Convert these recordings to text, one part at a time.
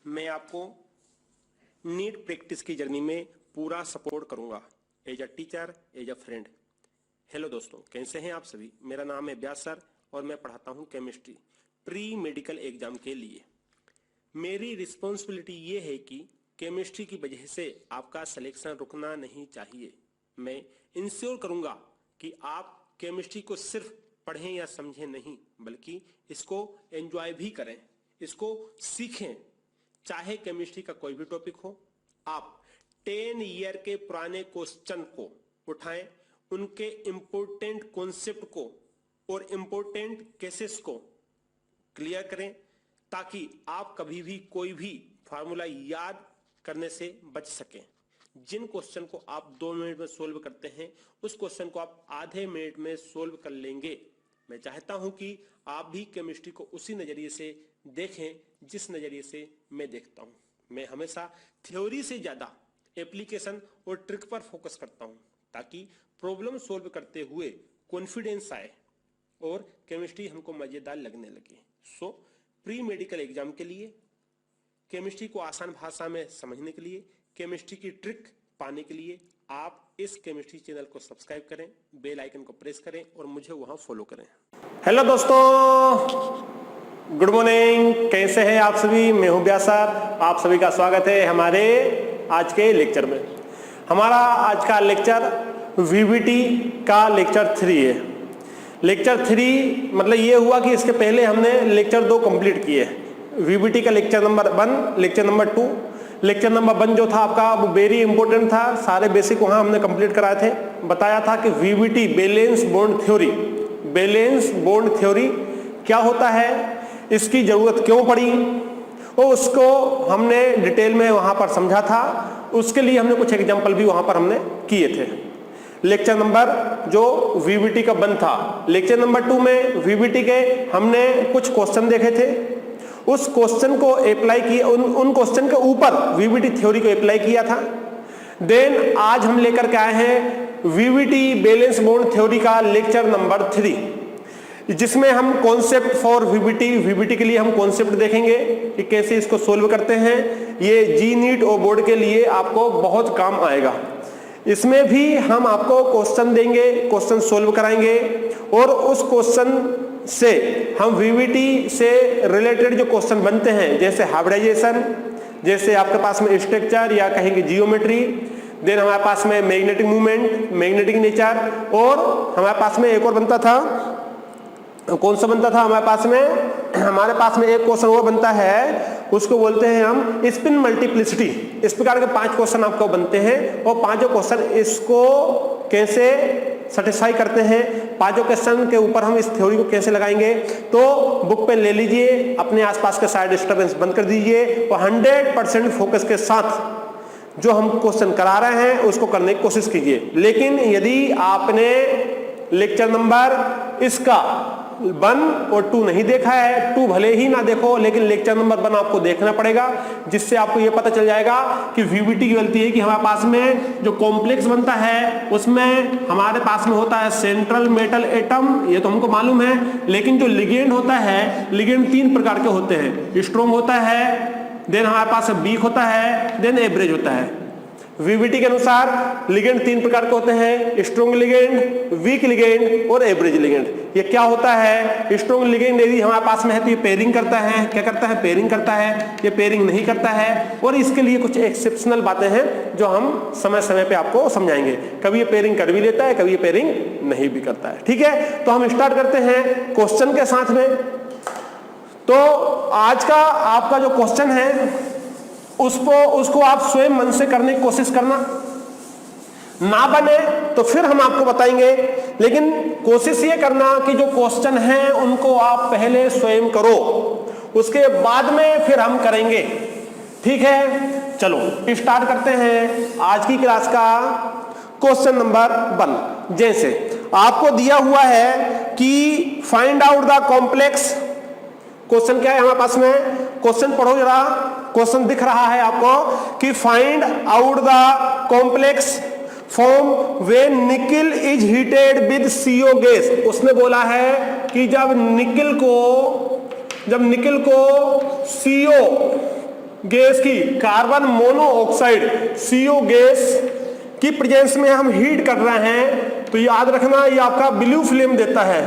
मैं आपको NEET practice की जर्नी में पूरा सपोर्ट करूंगा as a teacher, as a friend. Hello दोस्तों, कैसे हैं आप सभी। मेरा नाम है व्यास सर और मैं पढ़ाता हूं केमिस्ट्री प्री मेडिकल एग्जाम के लिए। मेरी रिस्पॉन्सिबिलिटी ये है कि केमिस्ट्री की वजह से आपका सिलेक्शन रुकना नहीं चाहिए। मैं इंश्योर करूंगा कि आप केमिस्ट्री को सिर्फ पढ़ें या समझें नहीं, बल्कि इसको एंजॉय भी करें, इसको सीखें। चाहे केमिस्ट्री का कोई भी टॉपिक हो, आप 10 ईयर के पुराने क्वेश्चन को उठाएं, उनके इंपॉर्टेंट कॉन्सेप्ट को और इंपॉर्टेंट केसेस को क्लियर करें, ताकि आप कभी भी कोई भी फार्मूला याद करने से बच सकें। जिन क्वेश्चन को आप 2 मिनट में सोल्व करते हैं, उस क्वेश्चन को आप आधे मिनट में सोल्व कर लेंगे। मैं चाहता हूं कि आप भी केमिस्ट्री को उसी नजरिए से देखें जिस नजरिए से मैं देखता हूं। मैं हमेशा थ्योरी से ज्यादा एप्लीकेशन और ट्रिक पर फोकस करता हूं, ताकि प्रॉब्लम सोल्व करते हुए कॉन्फिडेंस आए और केमिस्ट्री हमको मजेदार लगने लगे। सो प्री मेडिकल एग्जाम के लिए, केमिस्ट्री को आसान भाषा में समझने के लिए, केमिस्ट्री की ट्रिक पाने के लिए आप इस केमिस्ट्री चैनल को सब्सक्राइब करें, बेल आइकन को प्रेस करें और मुझे वहां फॉलो करें। हेलो दोस्तों, गुड मॉर्निंग, कैसे हैं आप सभी। मैं हूं व्यास सर, आप सभी का स्वागत है हमारे आज के लेक्चर में। हमारा आज का लेक्चर वीबीटी का लेक्चर 3 है। लेक्चर 3 मतलब ये हुआ कि इसके पहले हमने लेक्चर 2 कंप्लीट किए। वीबीटी का lecture number 1, lecture number 2। Lecture number 1 जो था आपका वो वेरी इंपॉर्टेंट था, सारे बेसिक वहां हमने कंप्लीट कराए थे। बताया था कि VBT valence bond theory, valence bond theory क्या होता है, इसकी जरूरत क्यों पड़ी, और उसको हमने डिटेल में वहां पर समझा था। उसके लिए हमने कुछ एग्जाम्पल भी वहां पर हमने किए थे। लेक्चर नंबर जो वीबीटी का 1 था। लेक्चर नंबर 2 में वीबीटी के हमने कुछ क्वेश्चन देखे थे, उस क्वेश्चन को अप्लाई किया, उन क्वेश्चन के ऊपर वीबीटी थ्योरी को अप्लाई किया था। देन आज हम लेकर के आए हैं वीबीटी बैलेंस बॉन्ड थ्योरी का लेक्चर नंबर 3, जिसमें हम कॉन्सेप्ट फॉर वीबीटी के लिए हम कॉन्सेप्ट देखेंगे कि कैसे इसको सोल्व करते हैं। ये जी नीट और बोर्ड के लिए आपको बहुत काम आएगा। इसमें भी हम आपको क्वेश्चन देंगे, क्वेश्चन सोल्व कराएंगे, और उस क्वेश्चन से हम वीबीटी से रिलेटेड जो क्वेश्चन बनते हैं, जैसे हाइब्रिडाइजेशन, जैसे आपके पास में स्ट्रक्चर या कहेंगे जियोमेट्री, देन हमारे पास में मैग्नेटिक मूवमेंट, मैग्नेटिक नेचर, और हमारे पास में एक और बनता था, कौन सा बनता था हमारे पास में एक क्वेश्चन वो बनता है, उसको बोलते हैं हम स्पिन मल्टीप्लिसिटी। इस प्रकार के 5 क्वेश्चन आपको बनते हैं, और 5 क्वेश्चन इसको कैसे सेटिस्फाई करते हैं, 5 क्वेश्चन के ऊपर हम इस थ्योरी को कैसे लगाएंगे। तो बुक पे ले लीजिए, अपने आसपास के सारे डिस्टर्बेंस बंद कर दीजिए और 100% फोकस के साथ जो हम क्वेश्चन करा रहे हैं उसको करने की कोशिश कीजिए। लेकिन यदि आपने लेक्चर नंबर इसका 1 और 2 नहीं देखा है, 2 भले ही ना देखो, लेकिन लेक्चर नंबर 1 आपको देखना पड़ेगा, जिससे आपको ये पता चल जाएगा कि वीबीटी की गलती है कि हमारे पास में जो कॉम्प्लेक्स बनता है उसमें हमारे पास में होता है सेंट्रल मेटल एटम, ये तो हमको मालूम है। लेकिन जो लिगेंड होता है, लिगेंड 3 प्रकार के होते हैं, स्ट्रॉन्ग होता है, देन हमारे पास वीक होता है, देन एवरेज होता है। वीबीटी के अनुसार लिगेंड 3 प्रकार के होते हैं, स्ट्रॉन्ग लिगेंड, वीक लिगेंड और एवरेज लिगेंड। ये क्या होता है, स्ट्रॉन्ग लिगेंड यदि हमारे पास में है तो ये पेयरिंग करता है, क्या करता है, पेयरिंग करता है, ये पेयरिंग नहीं करता है। और इसके लिए कुछ एक्सेप्शनल बातें हैं जो हम समय समय पे आपको समझाएंगे। कभी ये पेयरिंग कर भी लेता है, कभी ये पेयरिंग नहीं भी करता है। ठीक है, तो हम स्टार्ट करते हैं क्वेश्चन के साथ में। तो आज का आपका जो क्वेश्चन है उसको आप स्वयं मन से करने की कोशिश करना, ना बने तो फिर हम आपको बताएंगे, लेकिन कोशिश ये करना कि जो क्वेश्चन हैं उनको आप पहले स्वयं करो, उसके बाद में फिर हम करेंगे। ठीक है, चलो स्टार्ट करते हैं आज की क्लास का क्वेश्चन नंबर 1। जैसे आपको दिया हुआ है कि find out the complex, question क्या है हमारे पास में, क्वेश्चन पढ़ो जरा। क्वेश्चन दिख रहा है आपको कि find out the complex form when nickel is heated with CO gas. उसने बोला है कि जब निकल को CO गैस की, कार्बन मोनोऑक्साइड CO गैस की प्रेजेंस में हम हीट कर रहे हैं, तो याद रखना ये आपका ब्लू फ्लेम देता है।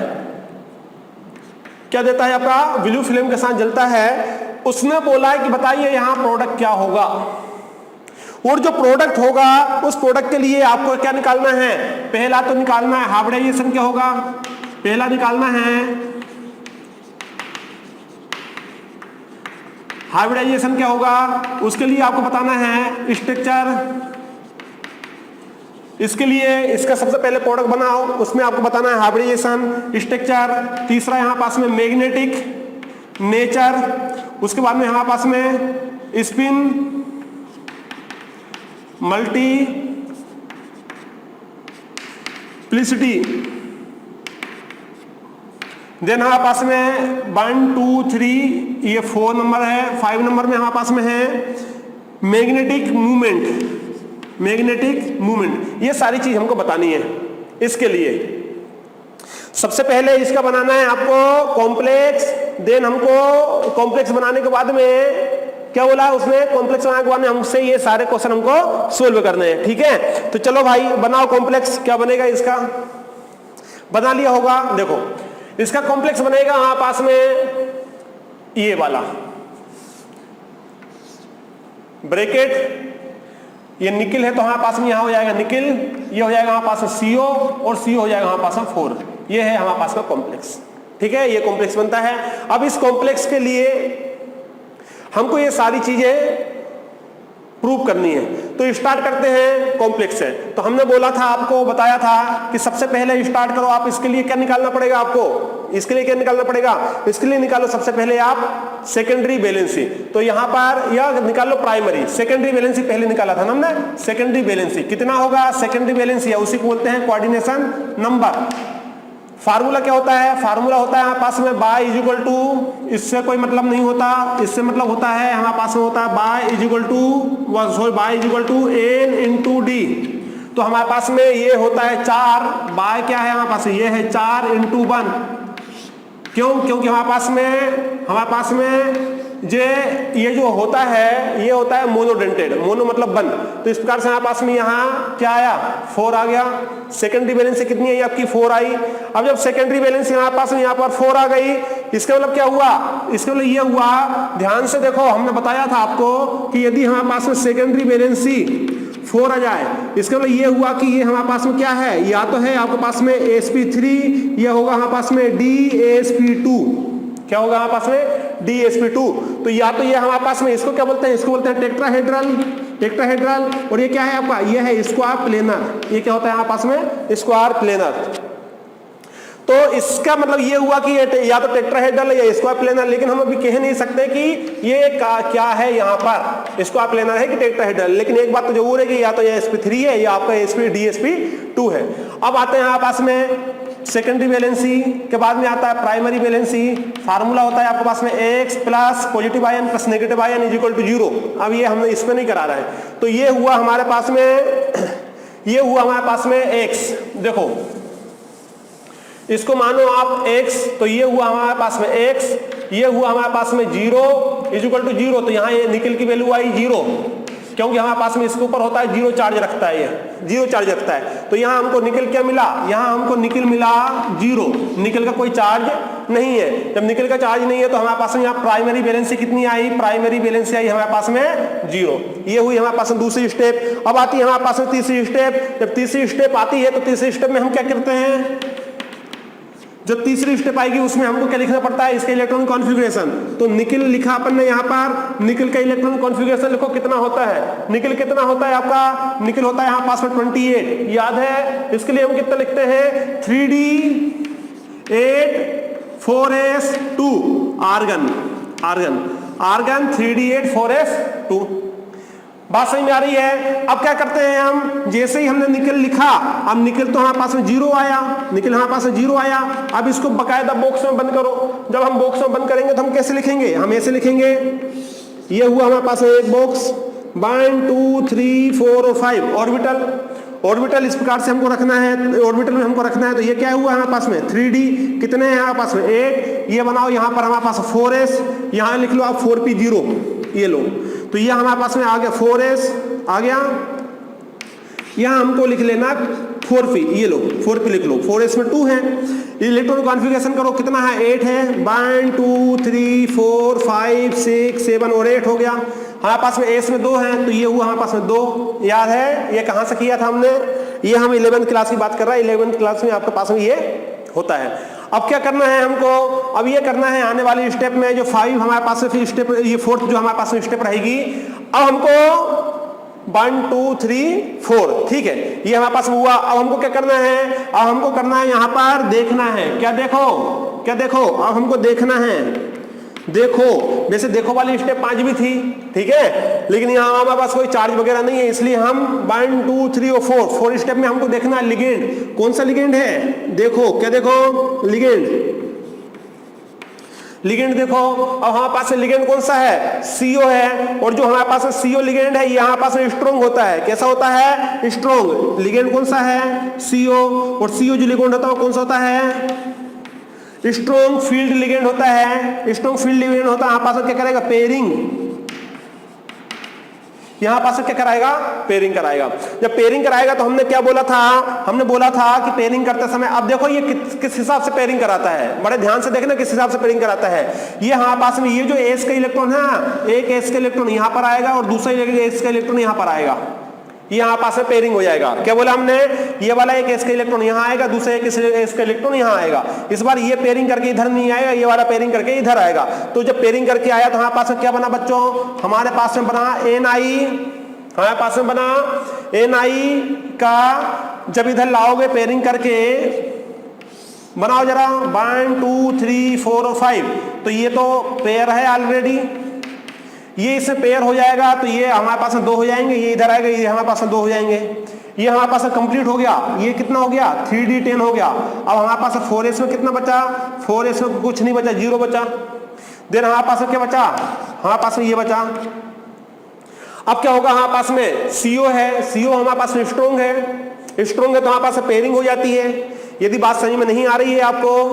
क्या देता है? आपका ब्लू फ्लेम के साथ जलता है। उसने बोला है कि बताइए यहां प्रोडक्ट क्या होगा, और जो प्रोडक्ट होगा उस प्रोडक्ट के लिए आपको क्या निकालना है? पहला तो निकालना है हाइब्रिडाइजेशन क्या होगा, पहला निकालना है हाइब्रिडाइजेशन क्या होगा, उसके लिए आपको बताना है स्ट्रक्चर। इसके लिए इसका सबसे पहले प्रोडक्ट बनाओ, उसमें आपको बताना है हाइब्रिडाइजेशन, स्ट्रक्चर। तीसरा यहां पास में मैग्नेटिक नेचर, उसके बाद में हमारे पास में स्पिन, मल्टीप्लिसिटी, देन हमारे पास में 1 2 3 ये 4 नंबर है। 5 नंबर में हमारे पास में है मैग्नेटिक मूवमेंट, मैग्नेटिक मूवमेंट। ये सारी चीज हमको बतानी है। इसके लिए सबसे पहले इसका बनाना है आपको कॉम्प्लेक्स, देन हमको कॉम्प्लेक्स बनाने के बाद में क्या बोला उसमें, कॉम्प्लेक्स बनाने के बाद में हमसे ये सारे क्वेश्चन हमको सोल्व करने हैं। ठीक है, तो चलो भाई बनाओ कॉम्प्लेक्स। क्या बनेगा इसका? बना लिया होगा। देखो इसका कॉम्प्लेक्स बनेगा हमारे पास में ये वाला ब्रैकेट, ये निकिल है तो हमारे पास में यहां हो जाएगा निकिल, ये हो जाएगा हमारे पास में CO और CO हो जाएगा हमारे पास में 4। ये है हमारे पास में कॉम्प्लेक्स। ठीक है, ये कॉम्प्लेक्स बनता है। अब इस कॉम्प्लेक्स के लिए हमको ये सारी चीजें प्रूव करनी है, तो स्टार्ट करते हैं कॉम्प्लेक्स से। तो हमने बोला था, आपको बताया था कि सबसे पहले स्टार्ट करो आप। इसके लिए क्या निकालना पड़ेगा आपको? इसके लिए क्या निकालना पड़ेगा? इसके लिए निकालो सबसे पहले आप सेकेंडरी वैलेंसी। तो यहां पर या निकालो प्राइमरी, सेकेंडरी वैलेंसी पहले निकाला था ना हमने। सेकेंडरी वैलेंसी कितना होगा? सेकेंडरी वैलेंसी उसी को बोलते हैं कोऑर्डिनेशन नंबर। फार्मूला क्या होता है? फार्मूला होता है हमारे पास में बाय इज इक्वल टू, इससे कोई मतलब नहीं होता, इससे मतलब होता है हमारे पास में होता है by is equal to n into d. तो हमारे पास में ये होता है 4, बाय क्या है हमारे पास? ये है 4 इंटू 1। क्यों? क्योंकि हमारे पास में ये जो होता है ये होता है मोनोडेंटेड, मोनो मतलब 1। तो इस प्रकार से हमारे पास में यहाँ क्या आया? 4 आ गया। सेकेंडरी वैलेंसी कितनी आई आपकी? 4 आई। अब जब सेकेंडरी वैलेंसी हमारे पास में यहाँ पर 4 आ गई, इसका मतलब क्या हुआ? इसका मतलब ये हुआ, ध्यान से देखो, हमने बताया था आपको कि यदि हमारे पास में सेकेंडरी वैलेंसी 4 आ जाए, इसका मतलब ये हुआ कि ये हमारे पास में क्या है? या तो है आपके पास में sp3, या होगा हमारे पास में dsp2। क्या होगा हमारे पास में? dsp2। तो या तो ये हमारे पास में, इसको क्या बोलते हैं? इसको बोलते हैं टेट्राहेड्रल। और ये क्या है आपका? ये है स्क्वायर प्लेनर। ये क्या होता है हमारे पास में? Square planar. तो इसका मतलब ये हुआ कि ये या तो टेट्राहेड्रल या स्क्वायर प्लेनर, लेकिन हम अभी कह नहीं सकते कि ये क्या है यहाँ पर, स्क्वायर प्लेनर है कि टेट्राहेड्रल। लेकिन एक बात तो जरूर है कि या तो ये sp3 है या आपका dsp2 है। अब आते हैं हमारे पास में सेकेंडरी वैलेंसी के बाद में आता है प्राइमरी वैलेंसी। फार्मूला होता है आपके पास में x plus positive ion plus negative ion is equal to 0। अब ये हमने इसमें नहीं करा रहे हैं, तो ये हुआ हमारे पास में x। देखो इसको मानो आप x, तो ये हुआ हमारे पास में x, ये हुआ हमारे पास में 0 इज इक्वल टू 0। तो यहाँ ये निकल की वैल्यू आई 0, क्योंकि हमारे पास में इसके ऊपर होता है 0 चार्ज रखता है, ये 0 चार्ज रखता है। तो यहाँ हमको निकल क्या मिला? यहाँ हमको निकल मिला 0। निकल का कोई चार्ज नहीं है। जब निकल का चार्ज नहीं है तो हमारे पास में यहाँ प्राइमरी वैलेंसी कितनी आई? प्राइमरी वैलेंसी आई हमारे पास में 0। ये हुई हमारे पास में दूसरी स्टेप। अब आती है हमारे पास में तीसरी स्टेप। जब तीसरी स्टेप आती है तो तीसरी स्टेप में हम क्या करते हैं? जो तीसरी स्टेप आएगी उसमें हमको क्या लिखना पड़ता है? इसका इलेक्ट्रॉन कॉन्फ़िगरेशन। तो निकल लिखा अपन ने यहाँ पर, निकल का इलेक्ट्रॉन कॉन्फ़िगरेशन लिखो कितना होता है। निकल कितना होता है आपका? निकल होता है यहाँ पास में 28, याद है? इसके लिए हम कितना लिखते हैं? 3d8 4s2 argon 3d8 4s2। बात समझ में आ रही है? अब क्या करते हैं हम? जैसे ही हमने निकल लिखा, अब निकल तो हमारे पास में 0 आया, निकल हमारे पास में 0 आया। अब इसको बकायदा बॉक्स में बंद करो। जब हम बॉक्स में बंद करेंगे तो हम कैसे लिखेंगे? हम ऐसे लिखेंगे, ये हुआ हमारे पास में एक बॉक्स, 1 2 3 4 और 5 ऑर्बिटल इस प्रकार से हमको रखना है, ऑर्बिटल में हमको रखना है। तो ये क्या हुआ हमारे पास में? 3d कितने हैं हमारे पास में? 8। ये बनाओ यहाँ पर हमारे पास 4s, यहाँ लिख लो आप 4p0, ये लो। तो ये हमारे पास में आ गया 4s आ गया। यहां हमको लिख लेना 4p, ये लो 4p लिख लो, 4s में 2 है। इलेक्ट्रॉन कॉन्फ़िगरेशन करो, कितना है 8 है, 1 2 3 4 5 6 7 और 8 हो गया। हमारे पास में s में 2 है, तो ये हुआ हमारे पास में 2। याद है ये कहां से किया था हमने, ये हम 11th क्लास की बात कर रहे हैं, 11th क्लास में आपके पास में ये होता है। अब क्या करना है हमको, अब ये करना है आने वाली स्टेप में जो 5 हमारे पास में स्टेप, ये 4th जो हमारे पास में स्टेप रहेगी। अब हमको 1 2 3 4 ठीक है, ये हमारे पास हुआ। अब हमको क्या करना है, अब हमको करना है यहाँ पर देखना है, क्या देखो, क्या देखो, अब हमको देखना है, देखो। वैसे देखो वाली स्टेप 5 भी थी, ठीक है, लेकिन यहाँ हमारे पास कोई चार्ज वगैरह नहीं है, इसलिए हम 1 2 3 और 4 स्टेप में हमको देखना है लिगेंड, कौन सा लिगेंड है, देखो, क्या देखो, लिगेंड, लिगेंड देखो। अब हमारे पास लिगेंड कौन सा है, CO है, और जो हमारे पास CO लिगेंड है ये हमारे पास स्ट्रॉन्ग होता है। कैसा होता है, स्ट्रॉन्ग। लिगेंड कौन सा है, CO, और CO जो लिगेंड होता है कौन सा होता है, स्ट्रॉन्ग फील्ड लिगेंड होता है। स्ट्रॉन्ग फील्ड लिगेंड होता है, हमारे पास क्या करेगा, पेयरिंग, यहां पास क्या कराएगा, पेयरिंग कराएगा। जब पेयरिंग कराएगा तो हमने क्या बोला था, हमने बोला था कि पेयरिंग करते समय, अब देखो ये किस हिसाब से पेयरिंग कराता है, बड़े ध्यान से देखना किस हिसाब से पेयरिंग कराता है। ये हमारे पास में ये जो s का इलेक्ट्रॉन है, एक s का इलेक्ट्रॉन यहां पर आएगा और दूसरा s का इलेक्ट्रॉन यहां पर आएगा, ये यहां पास में पेयरिंग हो जाएगा। क्या बोला हमने, ये वाला एक s का इलेक्ट्रॉन यहां आएगा, दूसरा एक s का इलेक्ट्रॉन यहां आएगा। इस बार ये पेयरिंग करके इधर नहीं आएगा, ये वाला पेयरिंग करके इधर आएगा। तो जब पेयरिंग करके आया तो हमारे पास में क्या बना बच्चों, हमारे पास में बना ni, हमारे पास में बना ni का, जब इधर लाओगे पेयरिंग करके, बनाओ जरा 1 2 3 4 और 5, तो ये तो पेयर है ऑलरेडी, ये इससे पेयर हो जाएगा तो ये हमारे पास में 2 हो जाएंगे, ये इधर आएगा, ये हमारे पास में 2 हो जाएंगे, ये हमारे पास में कंप्लीट हो गया। ये कितना हो गया, 3d10 हो गया। अब हमारे पास 4s में कितना बचा, 4s में कुछ नहीं बचा, 0 बचा। देन हमारे पास में क्या बचा, हमारे पास में ये बचा। अब क्या होगा, हमारे पास में CO है, CO हमारे पास में स्ट्रॉन्ग है, स्ट्रॉन्ग है तो हमारे पास में पेयरिंग हो जाती है। यदि बात समझ में नहीं आ रही है आपको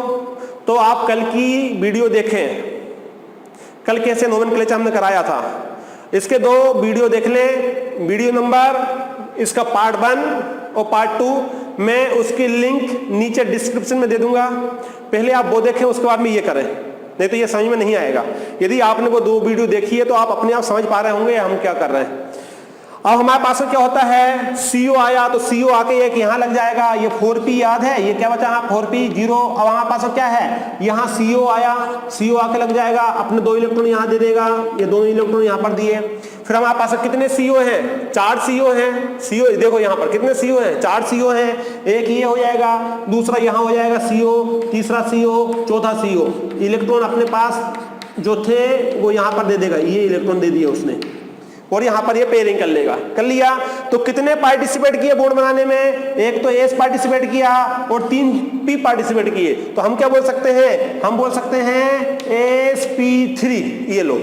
तो आप कल की वीडियो देखें, कल कैसे नोमेनक्लेचर हमने कराया था, इसके 2 वीडियो देख लें। वीडियो नंबर इसका पार्ट 1 और पार्ट 2, मैं उसकी लिंक नीचे डिस्क्रिप्शन में दे दूंगा, पहले आप वो देखें उसके बाद में ये करें, नहीं तो ये समझ में नहीं आएगा। यदि आपने वो 2 वीडियो देखी है तो आप अपने आप समझ पा रहे होंगे हम क्या कर रहे हैं। अब हमारे पास में क्या होता है, CO आया तो CO आके एक यहाँ लग जाएगा, ये 4p याद है, ये क्या बचा, 4p 0। अब हमारे पास क्या है, यहाँ CO आया, CO आके लग जाएगा, अपने 2 इलेक्ट्रॉन यहाँ दे देगा, ये 2 इलेक्ट्रॉन यहाँ पर दिए। फिर हमारे पास कितने CO हैं, 4 CO हैं। CO देखो यहाँ पर कितने CO हैं, 4 CO हैं, एक ये हो जाएगा, दूसरा यहाँ हो जाएगा CO, तीसरा CO, चौथा CO। इलेक्ट्रॉन अपने पास जो थे वो यहाँ पर दे देगा, ये इलेक्ट्रॉन दे दिए उसने, और यहां पर ये पेयरिंग कर लेगा। कर लिया तो कितने पार्टिसिपेट किए बोर्ड बनाने में, एक तो s पार्टिसिपेट किया और 3 p पार्टिसिपेट किए, तो हम क्या बोल सकते हैं, हम बोल सकते हैं sp3। ये लो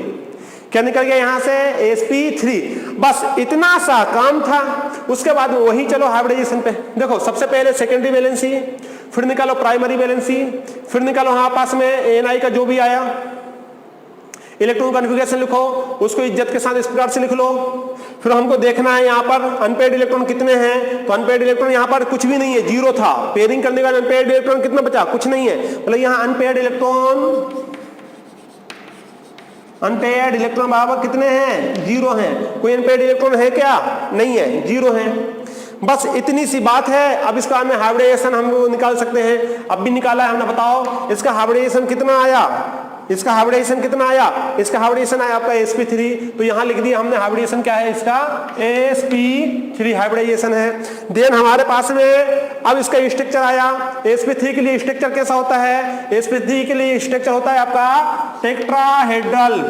क्या निकल गया यहां से, sp3। बस इतना सा काम था। उसके बाद में वही चलो हाइब्रिडाइजेशन पे देखो, सबसे पहले सेकेंडरी वैलेंसी, फिर निकालो प्राइमरी वैलेंसी, फिर निकालो हमारे पास में ni का जो भी आया, इलेक्ट्रॉन कॉन्फ़िगरेशन लिखो, उसको इज्जत के साथ इस प्रकार से लिख लो। फिर हमको देखना है यहाँ पर अनपेयर्ड इलेक्ट्रॉन कितने हैं, तो अनपेयर्ड इलेक्ट्रॉन यहाँ पर कुछ भी नहीं है, 0 था। पेयरिंग करने का अनपेयर्ड इलेक्ट्रॉन कितना बचा, कुछ नहीं है, मतलब यहाँ अनपेयर्ड इलेक्ट्रॉन बराबर कितने हैं, 0 हैं। कोई अनपेयर्ड इलेक्ट्रॉन है क्या, नहीं है, 0 है। बस इतनी सी बात है। अब इसका हमें हाइब्रिडाइजेशन हम निकाल सकते हैं, अब भी निकाला है हमने। बताओ इसका हाइब्रिडाइजेशन कितना आया, इसका हाइब्रिडाइजेशन कितना आया, इसका हाइब्रिडाइजेशन आया आपका sp3, तो यहां लिख दिया हमने हाइब्रिडाइजेशन क्या है इसका, sp3 हाइब्रिडाइजेशन है। देन हमारे पास में अब इसका स्ट्रक्चर आया, sp3 के लिए स्ट्रक्चर कैसा होता है, sp3 के लिए स्ट्रक्चर होता है आपका टेट्राहेड्रल,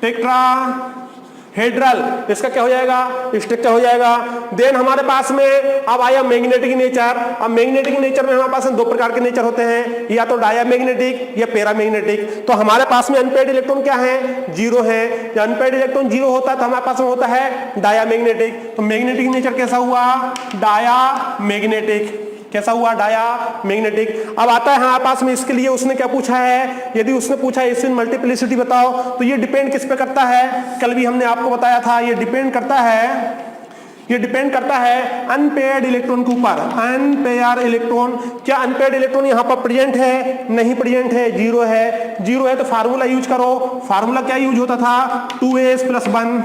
टेट्राहेड्रल, इसका क्या हो जाएगा, स्ट्रक्चर हो जाएगा। देन हमारे पास में अब आया मैग्नेटिक नेचर। अब मैग्नेटिक नेचर में हमारे पास 2 प्रकार के नेचर होते हैं, या तो डायमैग्नेटिक या पैरामैग्नेटिक। तो हमारे पास में अनपेयर्ड इलेक्ट्रॉन क्या है, 0 है। जब अनपेयर्ड इलेक्ट्रॉन 0 होता है तो हमारे पास में होता है डायमैग्नेटिक। तो मैग्नेटिक नेचर कैसा हुआ, डायमैग्नेटिक। कैसा हुआ, डाया मैग्नेटिक। अब आता है हमारे पास में इसके लिए उसने क्या पूछा है, यदि उसने पूछा एसिड मल्टीप्लिसिटी बताओ, तो ये डिपेंड किस पे करता है, कल भी हमने आपको बताया था, ये डिपेंड करता है अनपेयर्ड इलेक्ट्रॉन के ऊपर। अनपेयर इलेक्ट्रॉन, क्या अनपेयर्ड इलेक्ट्रॉन यहां पर प्रेजेंट है, नहीं प्रेजेंट है, जीरो है तो फार्मूला यूज करो। फार्मूला क्या यूज होता था, 2s + 1,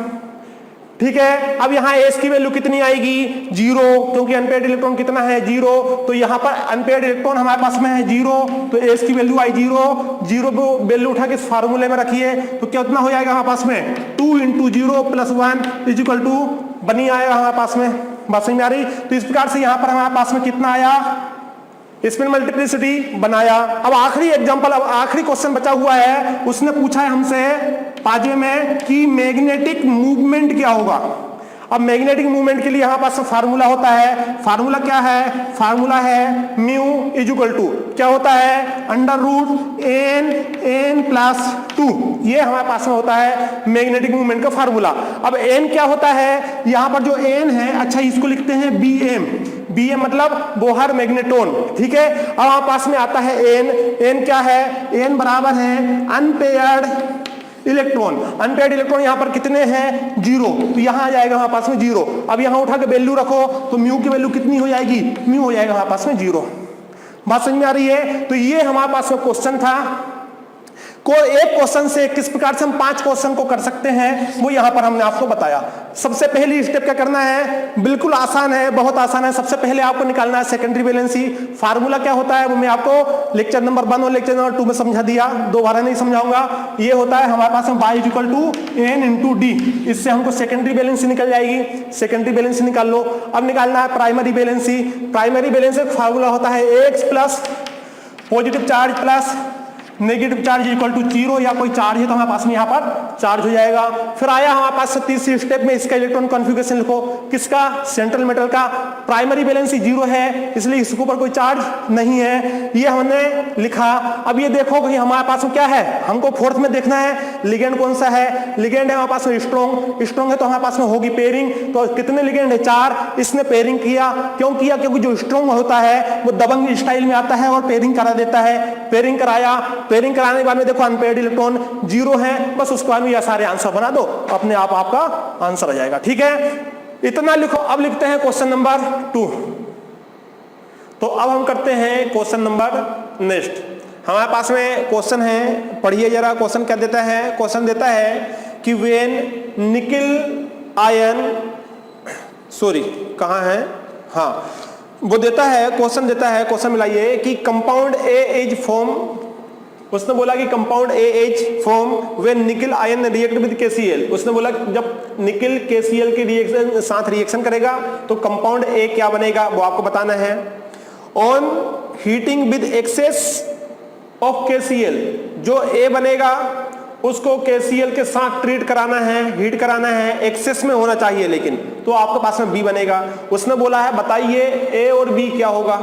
ठीक है। अब यहाँ एस की वैल्यू कितनी आएगी, 0, क्योंकि अनपेयर्ड इलेक्ट्रॉन कितना है, 0, तो यहाँ पर अनपेयर्ड इलेक्ट्रॉन हमारे पास में है 0, तो एस की वैल्यू आई 0 वैल्यू उठा के इस फार्मूले में रखिए, तो कितना हो जाएगा हमारे पास में, 2 × 0 + 1 = बनी आएगा हमारे पास में। बात समझ में आ रही। तो इस प्रकार से यहाँ पर हमारे पास में कितना आया, स्पिन मल्टीप्लिसिटी बनाया। अब आखिरी एग्जांपल, अब आखिरी क्वेश्चन बचा हुआ है, उसने पूछा है हमसे पांचवे में कि मैग्नेटिक मूवमेंट क्या होगा। अब मैग्नेटिक मूवमेंट के लिए हमारे पास फार्मूला होता है, फार्मूला क्या है, फार्मूला है म्यू = क्या होता है, √n + 2, ये हमारे पास में होता है मैग्नेटिक मूवमेंट का फार्मूला। अब n क्या होता है, यहां पर जो n है, अच्छा इसको लिखते हैं bm मतलब बोहर मैग्नेटोन, ठीक है। अब हमारे पास में आता है n क्या है, n बराबर है अनपेयर्ड इलेक्ट्रॉन यहां पर कितने हैं, 0, तो यहां आ जाएगा हमारे पास में 0। अब यहां उठा के वैल्यू रखो तो म्यू की वैल्यू कितनी हो जाएगी, म्यू हो जाएगा हमारे पास में 0। बात समझ में आ रही है। तो ये हमारे पास में क्वेश्चन था। एक क्वेश्चन से किस प्रकार से हम 5 क्वेश्चन को कर सकते हैं, वो यहां पर हमने आपको बताया। सबसे पहली स्टेप क्या करना है, बिल्कुल आसान है, बहुत आसान है। सबसे पहले आपको निकालना है सेकेंडरी वैलेंसी। फार्मूला क्या होता है वो मैं आपको लेक्चर नंबर 1 और लेक्चर नंबर 2 में समझा दिया, दोबारा नहीं समझाऊंगा। ये होता है हमारे पास में y = n × d, इससे हमको सेकेंडरी बैलेंसी निकल जाएगी। सेकेंडरी बैलेंसी निकाल लो। अब निकालना है प्राइमरी बैलेंसी। प्राइमरी बैलेंसी का फार्मूला होता है x plus positive charge plus negative charge = 0, या कोई चार्ज है तो हमारे पास में यहाँ पर चार्ज हो जाएगा। फिर आया हमारे पास तीसरी स्टेप में इसका इलेक्ट्रॉन कॉन्फ़िगरेशन लिखो, किसका, सेंट्रल मेटल का। प्राइमरी बैलेंसी 0 है, इसलिए इसके ऊपर कोई चार्ज नहीं है, ये हमने लिखा। अब ये देखो कि हमारे पास में क्या है, हमको फोर्थ में देखना है लिगेंड कौन सा है। लिगेंड है हमारे पास में स्ट्रॉन्ग है, तो हमारे पास में होगी पेयरिंग। तो कितने लिगेंड है, 4, इसने पेयरिंग किया। क्यों किया, क्योंकि जो स्ट्रॉन्ग होता है वो दबंग स्टाइल में आता है और पेयरिंग करा देता है। पेयरिंग कराया, पेयरिंग कराने के बाद में देखो अनपेयर्ड इलेक्ट्रॉन 0 है, बस उसके बाद में ये सारे आंसर बना दो, अपने आप आपका आंसर आ जाएगा, ठीक है। इतना लिखो। अब लिखते हैं क्वेश्चन नंबर 2। तो अब हम करते हैं क्वेश्चन नंबर नेक्स्ट। हमारे पास में क्वेश्चन है, पढ़िए जरा। क्वेश्चन क्या देता है, क्वेश्चन देता है कि व्हेन निकल आयन, सॉरी कहां है, हाँ वो देता है, क्वेश्चन देता है, क्वेश्चन मिलाइए कि कंपाउंड ए इज फॉर्म। उसने बोला कि compound A is form when निकल आयन रिएक्ट विद KCl। उसने बोला जब निकल KCl के रिएक्शन साथ रिएक्शन करेगा तो कंपाउंड ए क्या बनेगा, वो आपको बताना है। On heating with excess of KCl, जो ए बनेगा उसको KCl के साथ ट्रीट कराना है, हीट कराना है, एक्सेस में होना चाहिए लेकिन, तो आपके पास में बी बनेगा। उसने बोला है बताइए ए और बी क्या होगा,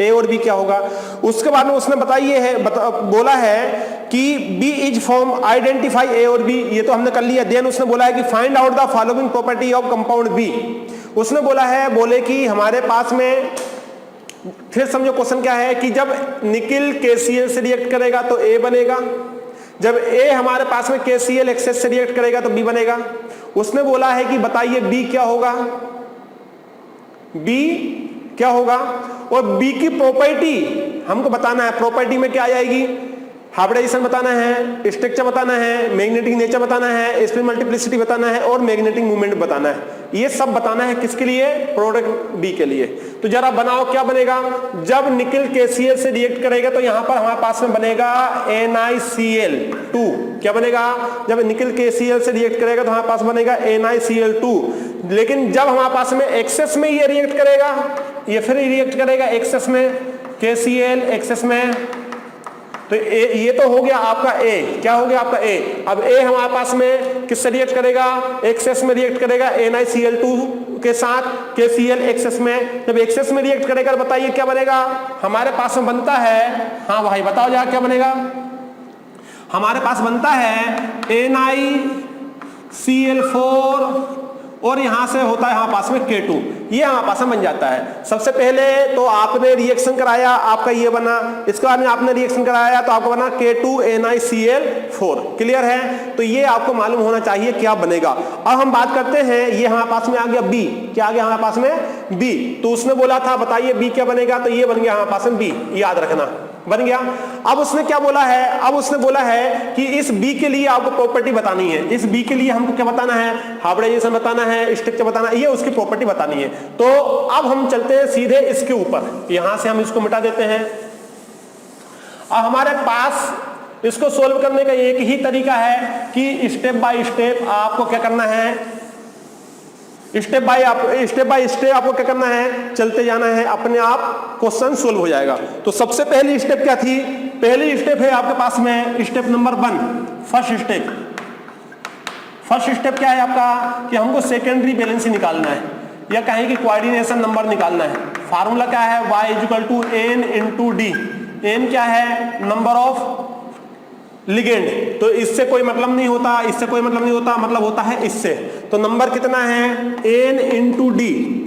ए और बी क्या होगा। उसके बाद में उसने बोला है कि B is form, identify A और बी, ये तो हमने कर लिया। देन उसने बोला है कि find out the following property of compound B. उसने बोला है, बोले कि हमारे पास में, फिर समझो क्वेश्चन क्या है कि जब निकल KCl से रिएक्ट करेगा तो ए बनेगा, जब ए हमारे पास में KCl एक्सेस से रिएक्ट करेगा तो बी बनेगा। उसने बोला है कि बताइए बी क्या होगा, बी क्या होगा, और बी की प्रॉपर्टी हमको बताना है। प्रॉपर्टी में क्या आ जाएगी, हाइब्रिडाइजेशन बताना है, स्ट्रक्चर बताना है, मैग्नेटिक नेचर बताना है, स्पिन मल्टीप्लिसिटी बताना है और मैग्नेटिक मूवमेंट बताना है। ये सब बताना है किसके लिए, प्रोडक्ट बी के लिए। तो जरा बनाओ क्या बनेगा, जब निकल KCl से रिएक्ट करेगा तो यहां पर हमारे पास में बनेगा NiCl2। क्या बनेगा, जब निकल KCl से रिएक्ट करेगा तो हमारे पास बनेगा NiCl2। लेकिन जब हमारे पास में एक्सेस में ये रिएक्ट करेगा, ये फिर रिएक्ट करेगा एक्सेस में, KCl एक्सेस में, तो ये तो हो गया आपका ए। क्या हो गया आपका ए। अब ए हमारे पास में किससे रिएक्ट करेगा, एक्सेस में रिएक्ट करेगा NiCl2 के साथ, KCl एक्सेस में। जब एक्सेस में रिएक्ट करेगा बताइए क्या बनेगा, हमारे पास में बनता है, हाँ भाई बताओ जरा क्या बनेगा, हमारे पास बनता है NiCl4 और यहां से होता है हमारे पास में K2, ये हमारे पास में बन जाता है। सबसे पहले तो आपने रिएक्शन कराया, आपका ये बना, इसके बाद में आपने रिएक्शन कराया तो आपका बना K2NiCl4। क्लियर है? तो ये आपको मालूम होना चाहिए क्या बनेगा। अब हम बात करते हैं, ये हमारे पास में आ गया B, क्या आ गया हमारे पास में B। तो उसने बोला था बताइए B क्या बनेगा, तो ये बन गया हमारे पास में B, याद रखना बन गया। अब उसने क्या बोला है, अब उसने बोला है कि इस B के लिए आपको प्रॉपर्टी बतानी है। इस B के लिए हमको क्या बताना है, हाइब्रिडाइजेशन बताना है, स्ट्रक्चर बताना है, ये उसकी प्रॉपर्टी बतानी है। तो अब हम चलते हैं सीधे इसके ऊपर, यहां से हम इसको मिटा देते हैं। अब हमारे पास इसको सोल्व करने का एक ही तरीका है कि स्टेप बाय स्टेप आपको क्या करना है, स्टेप बाय स्टेप आपको क्या करना है, चलते जाना है, अपने आप क्वेश्चन सोल्व हो जाएगा। तो सबसे पहली स्टेप क्या थी, पहली स्टेप है आपके पास में स्टेप नंबर 1, फर्स्ट स्टेप क्या है आपका कि हमको सेकेंडरी बैलेंस निकालना है, या कहें कि कोऑर्डिनेशन नंबर निकालना है। फार्मूला क्या है, y = n × d। n क्या है, नंबर ऑफ लिगेंड, तो इससे कोई मतलब नहीं होता, इससे कोई मतलब नहीं होता, मतलब होता है इससे। तो नंबर कितना है, n × d,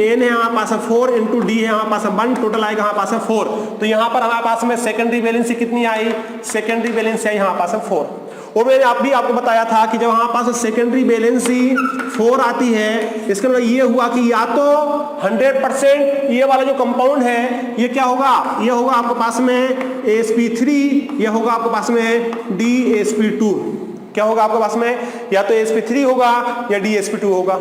n है हमारे पास 4 × d है हमारे पास 1, टोटल आएगा हमारे पास 4। तो यहाँ पर हमारे पास में सेकेंडरी बैलेंस कितनी आई, सेकेंडरी बैलेंस आई हमारे पास 4। और मैंने आपको बताया था कि जब हमारे पास सेकेंडरी बैलेंस 4 आती है, इसका मतलब ये हुआ कि या तो 100% ये वाला जो कंपाउंड है ये क्या होगा, ये होगा आपके पास में sp3, ये होगा आपके पास में dsp2। क्या होगा आपके पास में, या तो sp3 होगा या dsp2 होगा।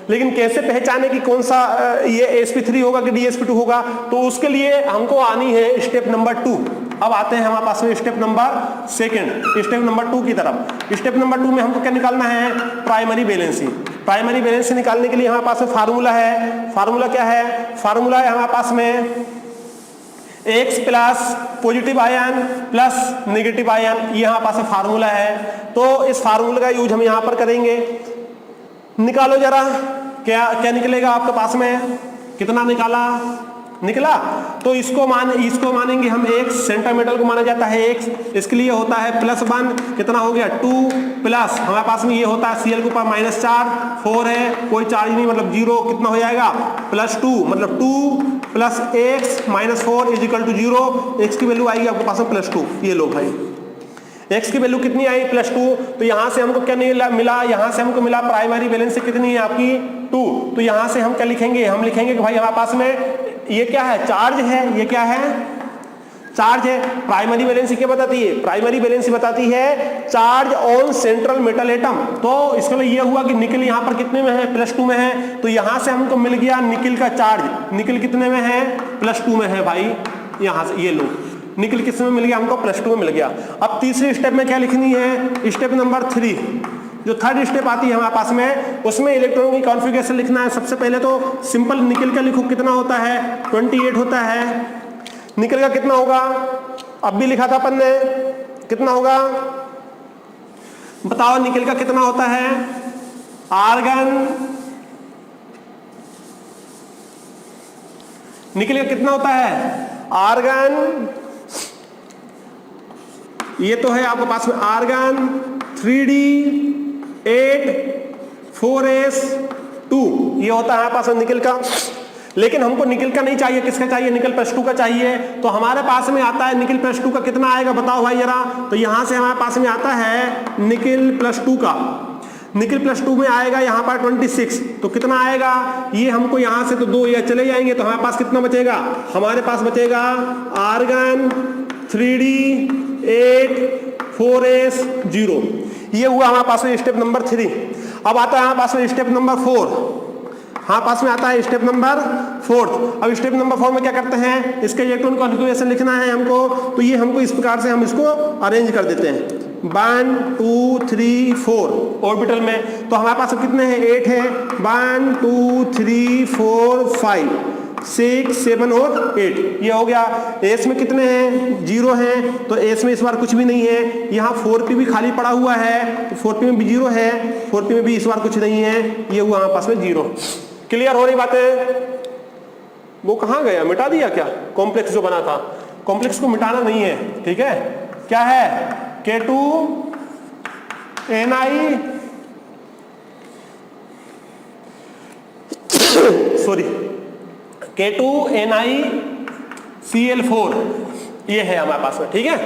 लेकिन कैसे पहचाने कि कौन सा ये sp3 होगा कि dsp2 होगा, तो उसके लिए हमको आनी है स्टेप नंबर 2। अब आते हैं हमारे पास में स्टेप नंबर 2, स्टेप नंबर 2 की तरफ। स्टेप नंबर 2 में हमको क्या निकालना है, प्राइमरी बैलेंस। प्राइमरी बैलेंस निकालने के लिए हमारे पास में फार्मूला है। फार्मूला क्या है, फार्मूला है हमारे पास में X plus positive ion plus negative ion, ये हमारे पास में फार्मूला है। तो इस फार्मूले का यूज हम यहां पर करेंगे। निकालो जरा, क्या निकलेगा आपके पास में, कितना निकला। तो इसको मानेंगे हम x, सेंटीमीटर को माना जाता है x, इसके लिए होता है +1, कितना हो गया 2, प्लस हमारे पास में ये होता है Cl के ऊपर -4, 4 है, कोई चार्ज नहीं मतलब 0, कितना हो जाएगा +2, मतलब 2 + x - 4 = 0। x की वैल्यू आएगी आपके पास में +2। ये लो भाई, x की वैल्यू कितनी आई, +2। तो यहां से हमको क्या मिला, यहां से हमको मिला प्राइमरी बैलेंस से कितनी है आपकी 2। तो यहां से हम क्या लिखेंगे, हम लिखेंगे कि भाई हमारे पास में ये क्या है, चार्ज है, ये क्या है, चार्ज है। प्राइमरी बैलेंस क्या बताती है, प्राइमरी बैलेंस बताती है charge on central metal atom. तो इसका मतलब ये हुआ कि निकल यहाँ पर कितने में है, +2 में है। तो यहां से हमको मिल गया निकल का चार्ज, निकल कितने में है, +2 में है भाई। यहां से ये लो, निकल किस में मिल गया हमको, +2 में मिल गया। अब तीसरी स्टेप में क्या लिखनी है, स्टेप नंबर 3, जो थर्ड स्टेप आती है हमारे पास में, उसमें इलेक्ट्रॉन की कॉन्फ़िगरेशन लिखना है। सबसे पहले तो सिंपल निकल का लिखो, कितना होता है 28 होता है। निकल का कितना होगा, अब भी लिखा था अपन ने, कितना होगा बताओ, निकल का कितना होता है, आर्गन निकल का कितना होता है, आर्गन, ये तो है आपके पास में आर्गन 3d8 4s2, ये होता है हमारे पास निकल का। लेकिन हमको निकल का नहीं चाहिए, किसका चाहिए, निकल +2 का चाहिए। तो हमारे पास में आता है निकल +2 का, कितना आएगा बताओ भाई जरा। तो यहां से हमारे पास में आता है निकल +2 का, निकल +2 में आएगा यहाँ पर 26। तो कितना आएगा, ये हमको यहाँ से तो 2 ये चले जाएंगे, तो हमारे पास कितना बचेगा, हमारे पास बचेगा आर्गन 3d8 4s0। ये हुआ हमारे पास में स्टेप नंबर 3। अब आता है हमारे पास में स्टेप नंबर 4, हमारे पास में आता है स्टेप नंबर 4। अब स्टेप नंबर 4 में क्या करते हैं, इसके इलेक्ट्रॉन कॉन्फ़िगरेशन लिखना है हमको। तो ये हमको इस प्रकार से हम इसको अरेंज कर देते हैं, 1 2 3 4 ऑर्बिटल में। तो हमारे पास कितने हैं, 8 है, 1 2 3 4 5 6 7 और 8, ये हो गया। एस में कितने हैं, 0 हैं, तो एस में इस बार कुछ भी नहीं है। यहाँ 4p भी खाली पड़ा हुआ है, तो 4p में भी 0 है, 4p में भी इस बार कुछ नहीं है, ये हुआ हमारे पास में 0। क्लियर हो रही बातें, वो कहाँ गया, मिटा दिया क्या, कॉम्प्लेक्स जो बना था, कॉम्प्लेक्स को मिटाना नहीं है, ठीक है। क्या है, K2Ni सॉरी K2NiCl4 ये है हमारे पास में, ठीक है,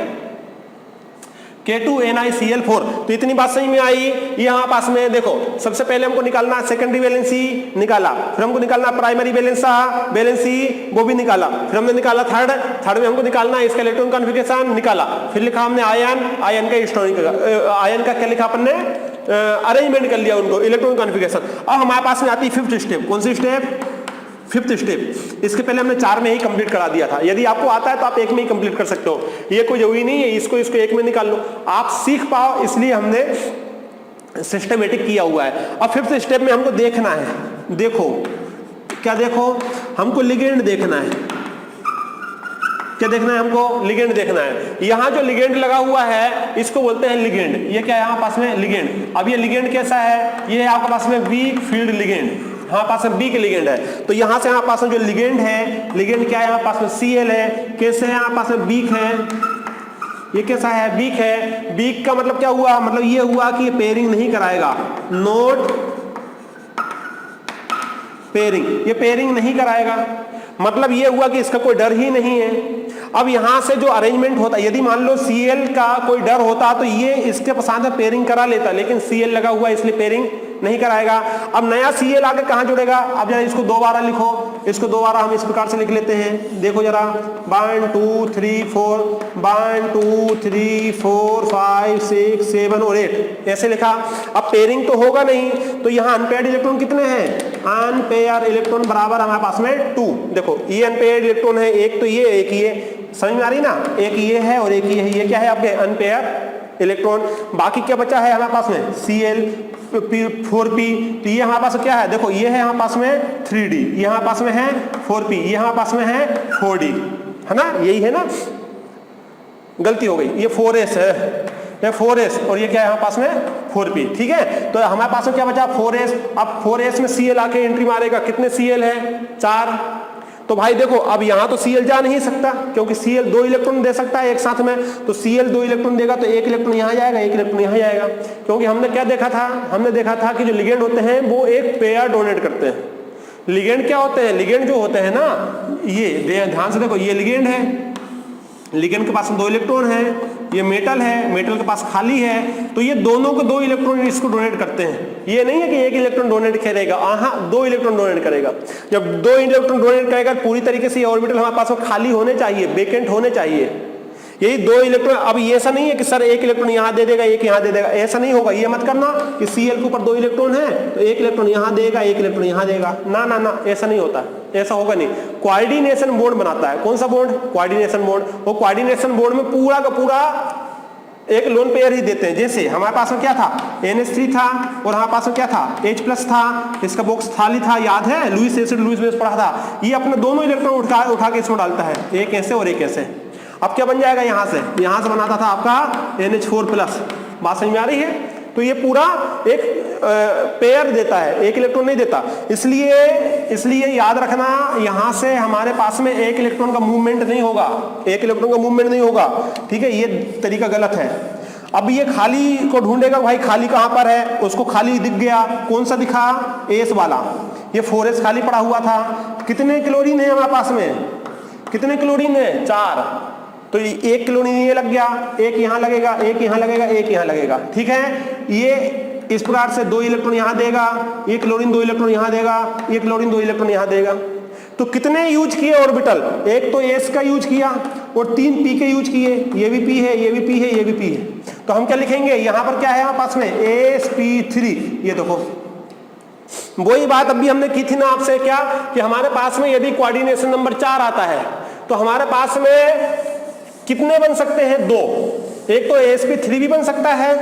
K2NiCl4। तो इतनी बात समझ में आई। ये हमारे पास में देखो, सबसे पहले हमको निकालना सेकेंडरी वैलेंसी, निकाला, फिर हमको निकालना प्राइमरी वैलेंसी, वो भी निकाला, फिर हमने निकाला थर्ड में हमको निकालना इसका इलेक्ट्रॉन कॉन्फ़िगरेशन, निकाला, फिर लिखा हमने आयन का हिस्टोनिक, आयन का क्या लिखा अपन ने, अरेंजमेंट कर लिया उनको, इलेक्ट्रॉन कॉन्फ़िगरेशन। अब हमारे पास में आती है फिफ्थ स्टेप। कौन सी स्टेप? Fifth step. इसके पहले हमने 4 में ही कंप्लीट करा दिया था। यदि आपको आता है तो आप 1 में ही कंप्लीट कर सकते हो, ये कोई जरूरी नहीं है इसको 1 में निकाल लो, आप सीख पाओ, इसलिए हमने सिस्टमेटिक किया हुआ है। अब फिफ्थ स्टेप में हमको देखना है, देखो क्या, देखो हमको लिगेंड देखना है। क्या देखना है हमको? लिगेंड देखना है। यहाँ जो लिगेंड लगा हुआ है इसको बोलते हैं लिगेंड। ये क्या है यहाँ पास में? लिगेंड। अब ये लिगेंड कैसा है? ये आपके पास में वीक फील्ड लिगेंड, यहाँ पास में वीक लिगेंड है। तो यहाँ से यहाँ पास में जो लिगेंड है, लिगेंड क्या है यहाँ पास में? Cl है। कैसे है यहाँ पास में? वीक है। ये कैसा है? वीक है। वीक का मतलब क्या हुआ? मतलब ये हुआ कि ये पेयरिंग नहीं कराएगा, नोट पेयरिंग, ये पेयरिंग नहीं कराएगा। मतलब ये हुआ कि इसका कोई डर ही नहीं है। अब यहां से जो अरेंजमेंट होता है, यदि मान लो Cl का कोई डर होता तो ये इसके पसंद में पेयरिंग करा लेता, लेकिन Cl लगा हुआ है इसलिए पेयरिंग नहीं कराएगा। अब नया Cl आके कहां जुड़ेगा? अब जरा इसको दोबारा लिखो, इसको दोबारा हम इस प्रकार से लिख लेते हैं, देखो जरा, 1 2 3 4, 1 2 3 4 5 6 7 और 8 ऐसे लिखा। अब पेयरिंग तो होगा नहीं, तो यहाँ अनपेयर्ड इलेक्ट्रॉन कितने हैं? अनपेयर्ड इलेक्ट्रॉन बराबर हमारे पास में 2। देखो ये अनपेयर्ड इलेक्ट्रॉन है, एक तो ये, एक ये, समझ में आ रही ना? एक ये है और एक ये है। ये क्या है आपके? Unpaired electron. बाकी क्या बचा है हमारे पास में? Cl4p। तो ये हमारे पास क्या है? देखो ये है हमारे पास में 3d, ये हमारे पास में है 4p, ये हमारे पास में है 4d, है ना? यही है ना? गलती हो गई, ये 4s है, ये 4s और ये क्या है हमारे पास में? 4p, ठीक है। तो हमारे पास में क्या बचा? 4s। अब 4s में Cl आके एंट्री मारेगा। कितने Cl है? 4। तो भाई देखो, अब यहां तो Cl जा नहीं सकता क्योंकि Cl 2 इलेक्ट्रॉन दे सकता है एक साथ में। तो Cl 2 इलेक्ट्रॉन देगा तो 1 इलेक्ट्रॉन यहां जाएगा, 1 इलेक्ट्रॉन यहां जाएगा। क्योंकि हमने क्या देखा था? हमने देखा था कि जो लिगेंड होते हैं वो एक पेयर डोनेट करते हैं। लिगेंड क्या होते हैं? लिगेंड जो होते हैं ना, ये ध्यान से देखो, ये लिगेंड है, लिगेंड के पास 2 इलेक्ट्रॉन है, ये मेटल है, मेटल के पास खाली है, तो ये दोनों को 2 इलेक्ट्रॉन इसको डोनेट करते हैं। ये नहीं है कि 1 इलेक्ट्रॉन डोनेट करेगा, हाँ 2 इलेक्ट्रॉन डोनेट करेगा। जब 2 इलेक्ट्रॉन डोनेट करेगा पूरी तरीके से ये ऑर्बिटल हमारे पास में खाली होने चाहिए, वेकेंट होने चाहिए। यही 2 इलेक्ट्रॉन। अब ये ऐसा नहीं है कि सर 1 इलेक्ट्रॉन यहां दे देगा, 1 यहां दे देगा, ऐसा नहीं होगा। ये मत करना कि Cl के ऊपर 2 इलेक्ट्रॉन है तो 1 इलेक्ट्रॉन यहां देगा, 1 इलेक्ट्रॉन यहां देगा, ना ना ना, ऐसा नहीं होता, ऐसा होगा नहीं। कोऑर्डिनेशन बॉन्ड बनाता है। कौन सा बॉन्ड? Coordination bond. वो कोऑर्डिनेशन बॉन्ड में पूरा का पूरा एक लोन पेयर ही देते हैं। जैसे हमारे पास में क्या था? NH3 था और हमारे पास में क्या था? H+ था, इसका बॉक्स खाली था, याद है? लुईस एसिड, लुईस बेस पढ़ा था। ये अपने दोनों इलेक्ट्रॉन उठा के इसमें डालता है, एक ऐसे और एक ऐसे। अब क्या बन जाएगा? यहां से बनाता था आपका NH4+। बात समझ में आ रही है? तो ये पूरा एक पेयर देता है, 1 इलेक्ट्रॉन नहीं देता। इसलिए याद रखना, यहां से हमारे पास में 1 इलेक्ट्रॉन का मूवमेंट नहीं होगा, 1 इलेक्ट्रॉन का मूवमेंट नहीं होगा, ठीक है? ये तरीका गलत है। अब ये खाली को ढूंढेगा, भाई खाली कहां पर है? उसको खाली दिख गया, कौन सा दिखा? एस वाला। ये 4s खाली पड़ा हुआ था। कितने क्लोरीन है हमारे पास में? कितने क्लोरीन है? 4। तो 1 क्लोरीन ये लग गया, 1 यहां लगेगा, 1 यहां लगेगा, 1 यहां लगेगा, ठीक है? ये इस प्रकार से 2 इलेक्ट्रॉन यहां देगा, 1 क्लोरीन 2 इलेक्ट्रॉन यहां देगा, 1 क्लोरीन 2 इलेक्ट्रॉन यहां देगा। तो कितने यूज किए ऑर्बिटल? एक तो S का यूज किया और 3 P के यूज किए। ये भी P है, ये भी P है, ये भी P है। तो हम क्या लिखेंगे? यहां पर क्या है हमारे पास में? sp3। ये देखो, वही बात अभी हमने की थी ना आपसे, क्या कि हमारे पास में यदि कोऑर्डिनेशन नंबर 4 आता है तो हमारे पास में कितने बन सकते हैं? 2। एक तो sp3 भी बन सकता है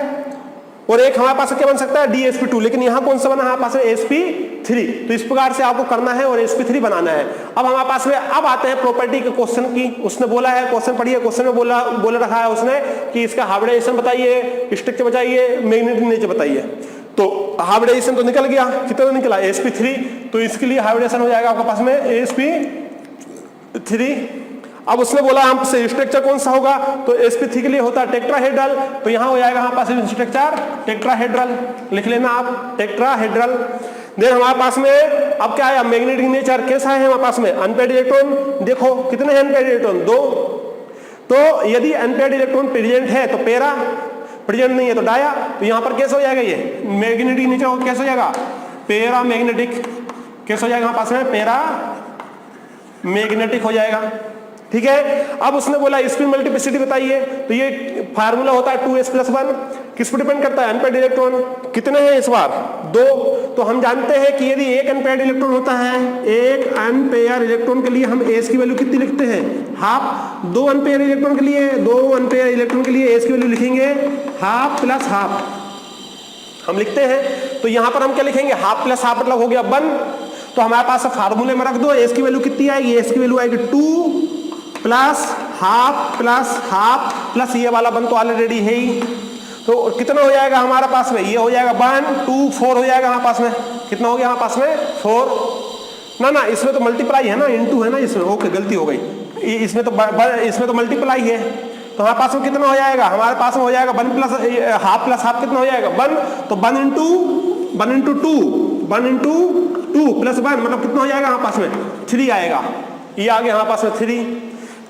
और एक हमारे पास क्या बन सकता है? dsp2। लेकिन यहां कौन सा बना हमारे पास में? sp3। तो इस प्रकार से आपको करना है और sp3 बनाना है। अब हमारे पास में अब आते हैं प्रॉपर्टी के क्वेश्चन की। उसने बोला है, क्वेश्चन पढ़िए, क्वेश्चन में बोला रखा है उसने कि इसका हाइब्रिडाइजेशन बताइए, स्ट्रक्चर बताइए, मैग्नेटिक नेचर बताइए। तो हाइब्रिडाइजेशन तो निकल गया, कितना निकला? sp3। तो इसके लिए हाइब्रिडाइजेशन हो जाएगा आपके पास में sp3। अब उसने बोला हमसे स्ट्रक्चर कौन सा होगा? तो sp3 के लिए होता है टेट्राहेड्रल। तो यहां हो जाएगा हमारे पास स्ट्रक्चर टेट्राहेड्रल। लिख लेना आप, टेट्राहेड्रल। देन हमारे पास में अब क्या है, मैग्नेटिक नेचर कैसा है हमारे पास में, अनपेयर्ड इलेक्ट्रॉन, देखो कितने हैं अनपेयर्ड इलेक्ट्रॉन, 2। तो यदि अनपेयर्ड इलेक्ट्रॉन प्रेजेंट है तो पैरा, प्रेजेंट नहीं है तो डाया। तो यहां पर कैसे हो जाएगा, ये मैग्नेटिक नेचर कैसे हो जाएगा, पैरा मैग्नेटिक, कैसे हो जाएगा हमारे पास में, पैरा मैग्नेटिक हो जाएगा। ठीक है, अब उसने बोला स्पिन मल्टीप्लिसिटी बताइए, तो ये फार्मूला होता है 2s+1, किस पर डिपेंड करता है, अनपेयर्ड इलेक्ट्रॉन कितने हैं इस बार, 2। तो हम जानते हैं कि यदि एक अनपेयर्ड इलेक्ट्रॉन होता है, एक अनपेयर इलेक्ट्रॉन के लिए हम एस की वैल्यू कितनी लिखते हैं, हाफ। 2 अनपेयर इलेक्ट्रॉन के लिए, 2 अनपेयर इलेक्ट्रॉन के लिए एस की वैल्यू लिखेंगे हाफ प्लस हाफ, हम लिखते हैं। तो यहां पर हम क्या लिखेंगे, हाफ प्लस हाफ मतलब हो गया 1। तो हमारे पास फार्मूले में रख दो, एस की वैल्यू कितनी आएगी, एस की वैल्यू आएगी 2 प्लस हाफ प्लस ये वाला 1 तो ऑलरेडी है ही। तो कितना हो जाएगा हमारे पास में, ये हो जाएगा 1 2 4 हो जाएगा हमारे पास में, कितना हो गया हमारे पास में 4। ना इसमें तो मल्टीप्लाई है ना, इनटू है ना इसमें, ओके गलती हो गई, इसमें तो मल्टीप्लाई है। तो हमारे पास में कितना हो जाएगा, हमारे पास में हो जाएगा 1 प्लस हाफ कितना हो जाएगा 1, तो 1 इंटू 2 प्लस 1 मतलब कितना हो जाएगा हमारे पास में 3 आएगा। ये आ गया हमारे पास में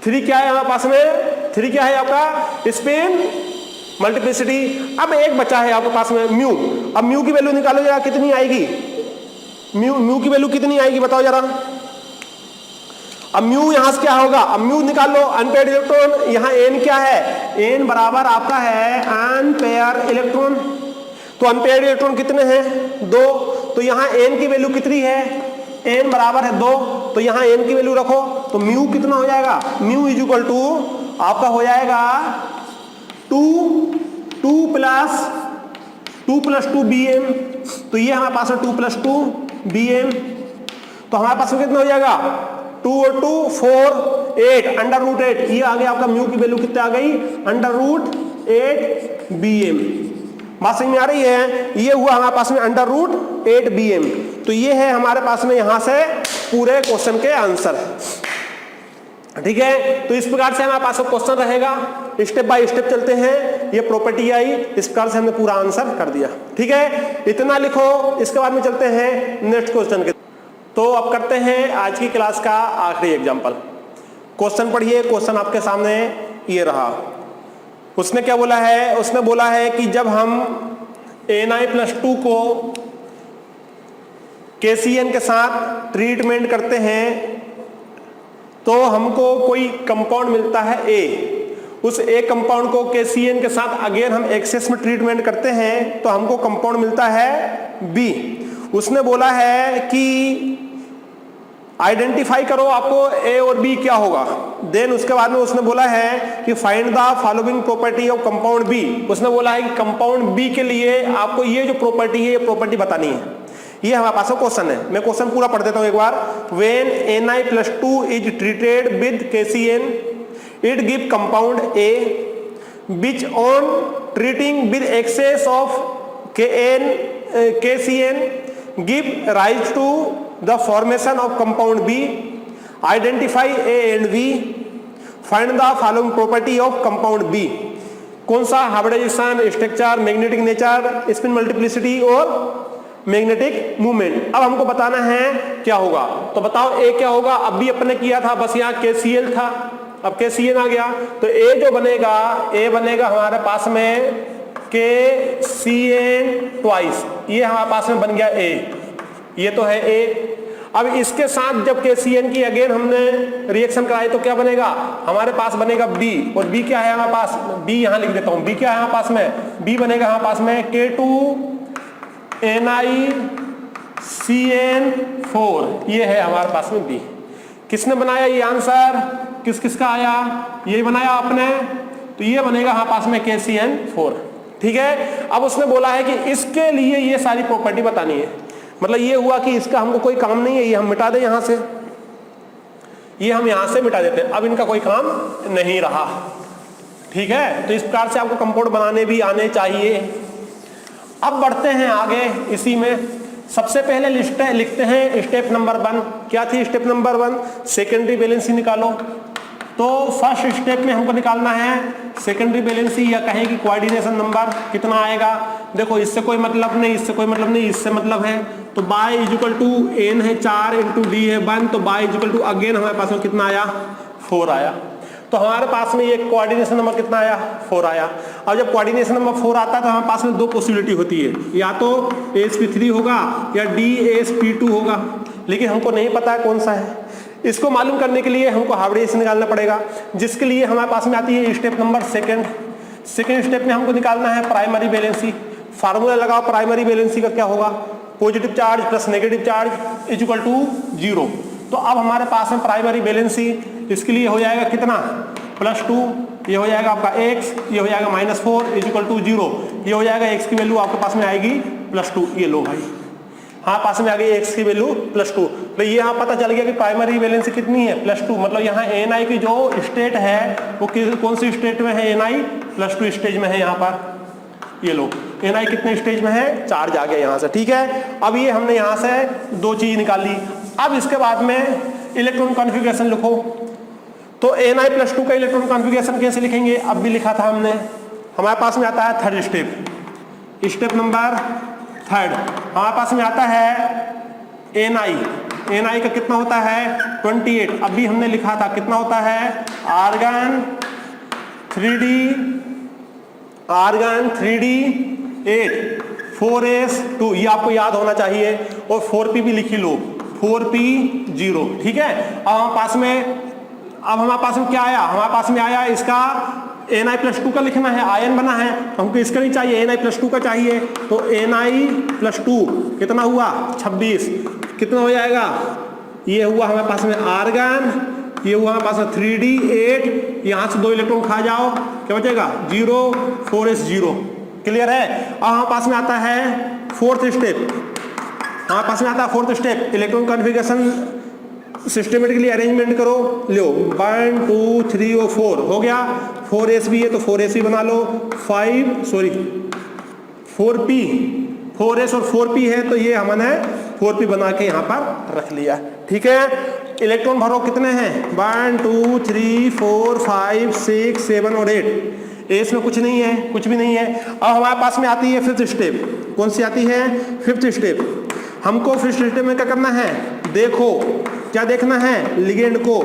3 क्या है हमारे पास में, 3 क्या है आपका स्पिन मल्टीप्लिसिटी। अब एक बचा है आपके पास में म्यू। अब म्यू की वैल्यू निकालो जरा, कितनी आएगी म्यू की वैल्यू कितनी आएगी बताओ जरा। अब म्यू यहां से क्या होगा, अब म्यू निकाल लो, अनपेयर्ड इलेक्ट्रॉन, यहां एन क्या है, एन बराबर आपका है अनपेयर इलेक्ट्रॉन। तो अनपेयर्ड इलेक्ट्रॉन कितने हैं 2, तो यहां एन की वैल्यू कितनी है, एन बराबर है 2, तो यहां एन की वैल्यू रखो, तो म्यू कितना हो जाएगा, म्यू इज इक्वल टू आपका हो जाएगा 2 प्लस 2 bm। तो ये हमारे पास है 2 प्लस 2 bm। तो हमारे पास में कितना हो जाएगा 2 और 2 4 8 √8। ये आ गया आपका म्यू की वैल्यू कितनी आ गई √8 bm। बात समझ में आ रही है, ये हुआ हमारे पास में √8 bm। तो ये है हमारे पास में यहां से पूरे क्वेश्चन के आंसर। ठीक है, तो इस प्रकार से हमारे पास क्वेश्चन रहेगा, स्टेप बाय स्टेप चलते हैं। ये प्रॉपर्टी आई, इस प्रकार से हमने पूरा आंसर कर दिया। ठीक है, इतना लिखो, इसके बाद में चलते हैं नेक्स्ट क्वेश्चन के। तो अब करते हैं आज की क्लास का आखिरी एग्जाम्पल। क्वेश्चन पढ़िए, क्वेश्चन आपके सामने ये रहा। उसने क्या बोला है, उसने बोला है कि जब हम Na+2 को KCN के साथ ट्रीटमेंट करते हैं तो हमको कोई कंपाउंड मिलता है A। उस A कंपाउंड को KCN के साथ अगेन हम एक्सेस में ट्रीटमेंट करते हैं तो हमको कंपाउंड मिलता है B। उसने बोला है कि आइडेंटिफाई करो आपको A और B क्या होगा। देन उसके बाद में उसने बोला है कि find the following property of compound B। उसने बोला है कि कंपाउंड B के लिए आपको ये जो प्रॉपर्टी है ये प्रॉपर्टी बतानी है। ये हमारे पास क्वेश्चन है, मैं क्वेश्चन पूरा पढ़ देता हूं एक बार। When Na+2 is treated with KCN, it give compound A, which on treating with excess of KCN give rise to the formation of compound B. Identify A and B. Find the following property of compound B. कौन सा, hybridisation, structure, magnetic nature, spin multiplicity और magnetic movement. अब हमको बताना है क्या होगा, तो बताओ A क्या होगा। अब भी अपने किया था, बस यहाँ KCl था, अब KCN आ गया तो A जो बनेगा, A बनेगा हमारे पास में KCN ट्वाइस। ये हमारे पास में बन गया A, ये तो है A। अब इसके साथ जब KCN की अगेन हमने रिएक्शन कराई तो क्या बनेगा, हमारे पास बनेगा B। और B क्या है हमारे पास, B यहाँ लिख देता हूँ, B क्या है हमारे पास में, B बनेगा हमारे पास में K2NiCN4। ये है हमारे पास में B। किसने बनाया ये आंसर, किस किसका आया, ये बनाया आपने, तो ये बनेगा हमारे पास में KCN4। ठीक है, अब उसने बोला है कि इसके लिए ये सारी प्रॉपर्टी बतानी है। मतलब ये हुआ कि इसका हमको कोई काम नहीं है, ये हम मिटा दें यहां से, ये हम यहां से मिटा देते हैं, अब इनका कोई काम नहीं रहा। ठीक है, तो इस प्रकार से आपको कंपाउंड बनाने भी आने चाहिए। अब बढ़ते हैं आगे इसी में। सबसे पहले लिखते हैं स्टेप नंबर 1। क्या थी स्टेप नंबर 1, सेकेंडरी वैलेंसी निकालो। तो फर्स्ट स्टेप में हमको निकालना है सेकेंडरी वैलेंसी या कहें कि कोऑर्डिनेशन नंबर कितना आएगा। देखो इससे कोई मतलब नहीं, इससे कोई मतलब नहीं, इससे मतलब है। तो by is equal to n है 4 इंटू डी है 1, तो by is equal to again हमारे पास में कितना आया 4 आया। तो हमारे पास में ये कोऑर्डिनेशन नंबर कितना आया 4 आया। अब जब कोऑर्डिनेशन नंबर 4 आता है तो हमारे पास में दो पॉसिबिलिटी होती है, या तो AsP3 होगा या DAsP2 होगा, लेकिन हमको नहीं पता है कौन सा है। इसको मालूम करने के लिए हमको हाइब्रिडेशन निकालना पड़ेगा, जिसके लिए हमारे पास में आती है स्टेप नंबर सेकंड स्टेप में हमको निकालना है प्राइमरी वैलेंसी। फार्मूला लगाओ प्राइमरी वैलेंसी का क्या होगा, positive charge plus negative charge is equal to 0। तो अब हमारे पास में प्राइमरी वैलेंसी इसके लिए हो जाएगा कितना +2, ये हो जाएगा आपका x, ये हो जाएगा -4 इज इक्वल टू 0, ये हो जाएगा x की वैल्यू आपके पास में आएगी +2। ये लो भाई, हाँ पास में आ गई x की वैल्यू +2। तो ये यहाँ पता चल गया कि प्राइमरी वैलेंसी कितनी है +2, मतलब यहाँ ni की जो स्टेट है वो कौन सी स्टेट में है, ni +2 स्टेज में है। यहाँ पर ये लो ni कितने स्टेज में है, चार्ज आ गया यहाँ से, ठीक है। अब ये हमने यहाँ से दो चीज निकाल ली। अब इसके बाद में इलेक्ट्रॉन कॉन्फ़िगरेशन लिखो। तो ni +2 का इलेक्ट्रॉन कॉन्फ़िगरेशन कैसे लिखेंगे, अब भी लिखा था हमने। हमारे पास में आता है थर्ड स्टेप नंबर थर्ड, हमारे पास में आता है ni का कितना होता है 28। अभी हमने लिखा था कितना होता है आर्गन 3d 8 4s2, ये आपको याद होना चाहिए। और 4p भी लिखी लो 4p0, ठीक है। अब हमारे पास में क्या आया, हमारे पास में आया इसका ni +2 का लिखना है, आयन बना है तो हमको इसका नहीं चाहिए, ni +2 का चाहिए। तो ni +2 कितना हुआ 26, कितना हो जाएगा, ये हुआ हमारे पास में आर्गन, ये हुआ हमारे पास में 3d 8, यहाँ से 2 इलेक्ट्रॉन खा जाओ, क्या बचेगा 0 4s0। क्लियर है। अब हमारे पास में आता है फोर्थ स्टेप, हमारे पास में आता है fourth step, electron configuration systematically arrangement करो। लो 1 2 3 और 4 हो गया, 4s भी है तो 4s भी बना लो, 4s और 4p है तो ये हमने 4p बना के यहाँ पर रख लिया, ठीक है। इलेक्ट्रॉन भरो कितने हैं 1 2 3 4 5 6 7 और 8, एस में कुछ नहीं है, कुछ भी नहीं है। अब हमारे पास में आती है फिफ्थ स्टेप, कौन सी आती है फिफ्थ स्टेप। हमको फिफ्थ स्टेप में क्या करना है, देखो क्या देखना है, लिगेंड को,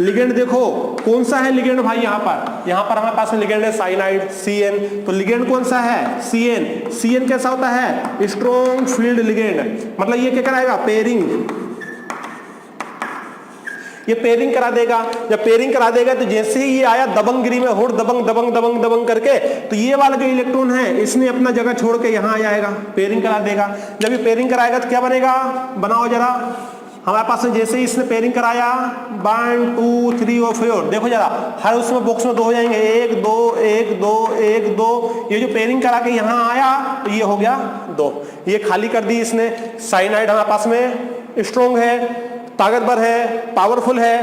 लिगेंड देखो कौन सा है लिगेंड भाई। यहाँ पर हमारे पास में लिगेंड है साइनाइड CN, तो लिगेंड कौन सा है CN कैसा होता है स्ट्रॉन्ग फील्ड लिगेंड, मतलब ये क्या कराएगा पेयरिंग, ये पेयरिंग करा देगा। जब पेयरिंग करा देगा तो जैसे ही ये आया दबंगगिरी में हुड दबंग दबंग दबंग दबंग करके, तो ये वाला जो इलेक्ट्रॉन है इसने अपना जगह छोड़ के यहाँ आ जाएगा, पेयरिंग करा देगा। जब ये पेयरिंग कराएगा तो क्या बनेगा, बनाओ जरा। हमारे पास में जैसे ही इसने पेयरिंग कराया 1 2 3 और 4, देखो जरा हर उसमें बॉक्स में 2 हो जाएंगे, 1 2 1 2 1 2। ये जो पेयरिंग करा के यहाँ आया तो ये हो गया 2, ये खाली कर दी इसने। साइनाइड हमारे पास में स्ट्रॉन्ग है, ताकतवर है, पावरफुल है,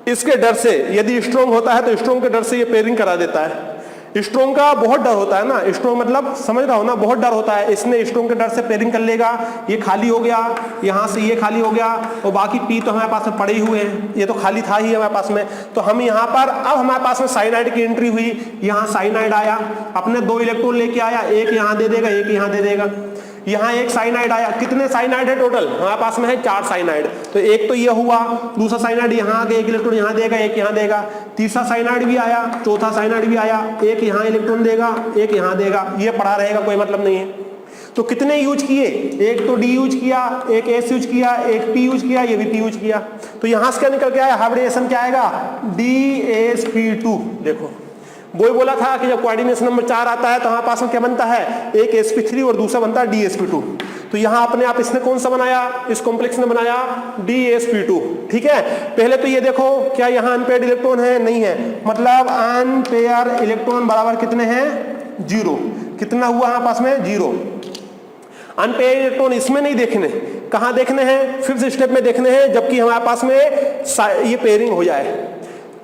इसके डर से यदि स्ट्रॉन्ग होता है तो स्ट्रॉन्ग के डर से ये पेयरिंग करा देता है। स्ट्रॉन्ग का बहुत डर होता है ना, स्ट्रॉन्ग मतलब समझ रहा हो ना, बहुत डर होता है। इसने स्ट्रॉन्ग के डर से पेयरिंग कर लेगा, ये खाली हो गया, यहाँ से ये खाली हो गया और बाकी पी तो हमारे पास में पड़े हुए हैं, ये तो खाली था ही हमारे पास में। तो हम यहाँ पर अब हमारे पास में साइनाइड की एंट्री हुई, यहाँ साइनाइड आया, अपने 2 इलेक्ट्रॉन लेके आया, एक यहाँ दे देगा एक यहाँ दे देगा, यहाँ एक साइनाइड आया। कितने साइनाइड है टोटल, हमारे पास में है 4 साइनाइड। तो एक तो ये हुआ, दूसरा साइनाइड यहाँ आ गया, एक इलेक्ट्रॉन यहाँ देगा एक यहाँ देगा, तीसरा साइनाइड भी आया, चौथा साइनाइड भी आया, एक यहाँ इलेक्ट्रॉन देगा एक यहाँ देगा, ये पड़ा रहेगा, कोई मतलब नहीं है। तो कितने यूज किए, एक तो डी यूज किया, एक एस यूज किया, एक पी यूज किया, ये भी पी यूज किया। तो यहां से क्या निकल के आया, हाइब्रिडेशन क्या आएगा DsP2। देखो वही बोला था कि जब कोऑर्डिनेशन नंबर 4 आता है तो हमारे पास में क्या बनता है, एक sp3 और दूसरा बनता है DsP2। तो यहाँ अपने आप इसने कौन सा बनाया, इस कॉम्प्लेक्स ने बनाया DsP2, ठीक है। पहले तो ये देखो क्या यहाँ अनपेयर्ड इलेक्ट्रॉन है, नहीं है, मतलब अनपेयर इलेक्ट्रॉन बराबर कितने हैं 0। कितना हुआ हमारे पास में 0। अनपेयर इलेक्ट्रॉन इसमें नहीं देखने, कहाँ देखने हैं, फिफ्थ स्टेप में देखने हैं, जबकि हमारे पास में ये पेयरिंग हो जाए,